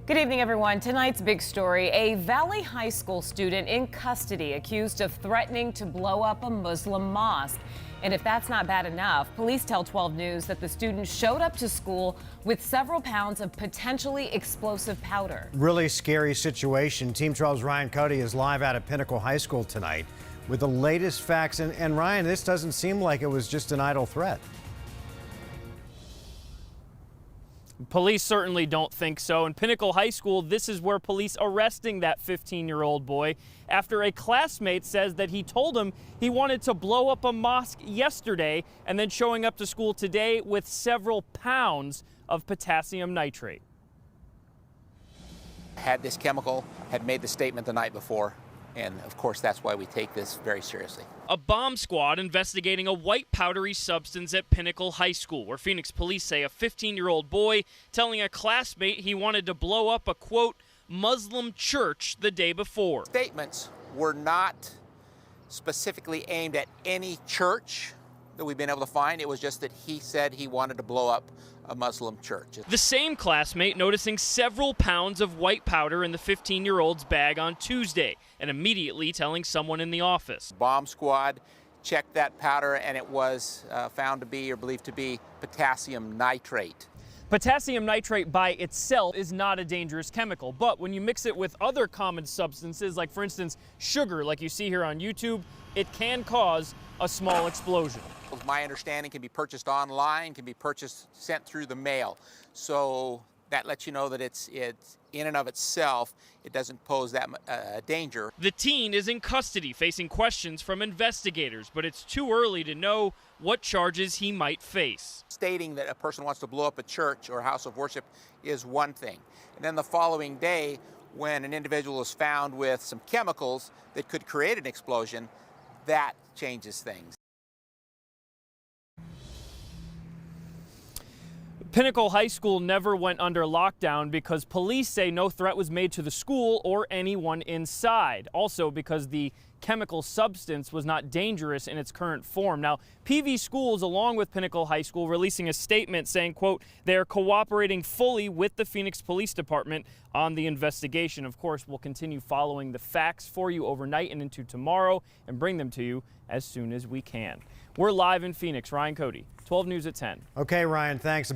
Good evening, everyone. Tonight's big story, a Valley High School student in custody accused of threatening to blow up a Muslim mosque. And if that's not bad enough, police tell 12 News that the student showed up to school with several pounds of potentially explosive powder. Really scary situation. Team 12's Ryan Cody is live out at Pinnacle High School tonight with the latest facts. And Ryan, this doesn't seem like it was just an idle threat. Police certainly don't think so. In Pinnacle High School, this is where police arresting that 15-year-old boy after a classmate says that he told him he wanted to blow up a mosque yesterday and then showing up to school today with several pounds of potassium nitrate. Had this chemical, had made the statement the night before, and of course that's why we take this very seriously. A bomb squad investigating a white powdery substance at Pinnacle High School, where Phoenix police say a 15-year-old boy telling a classmate he wanted to blow up a, quote, Muslim church the day before. Statements were not specifically aimed at any church that we've been able to find. It was just that he said he wanted to blow up a Muslim church. The same classmate noticing several pounds of white powder in the 15-year-old's bag on Tuesday and immediately telling someone in the office. Bomb squad checked that powder and it was found to be or believed to be potassium nitrate. Potassium nitrate by itself is not a dangerous chemical, but when you mix it with other common substances, like for instance sugar, like you see here on YouTube, it can cause a small explosion. My understanding can be purchased online, can be sent through the mail. So that lets you know that it's in and of itself, it doesn't pose that danger. The teen is in custody facing questions from investigators, but it's too early to know what charges he might face. Stating that a person wants to blow up a church or a house of worship is one thing. And then the following day, when an individual is found with some chemicals that could create an explosion, that changes things. Pinnacle High School never went under lockdown because police say no threat was made to the school or anyone inside. Also because the chemical substance was not dangerous in its current form. Now, PV Schools, along with Pinnacle High School, releasing a statement saying, quote, they are cooperating fully with the Phoenix Police Department on the investigation. Of course, we'll continue following the facts for you overnight and into tomorrow and bring them to you as soon as we can. We're live in Phoenix. Ryan Cody, 12 News at 10. Okay, Ryan, thanks.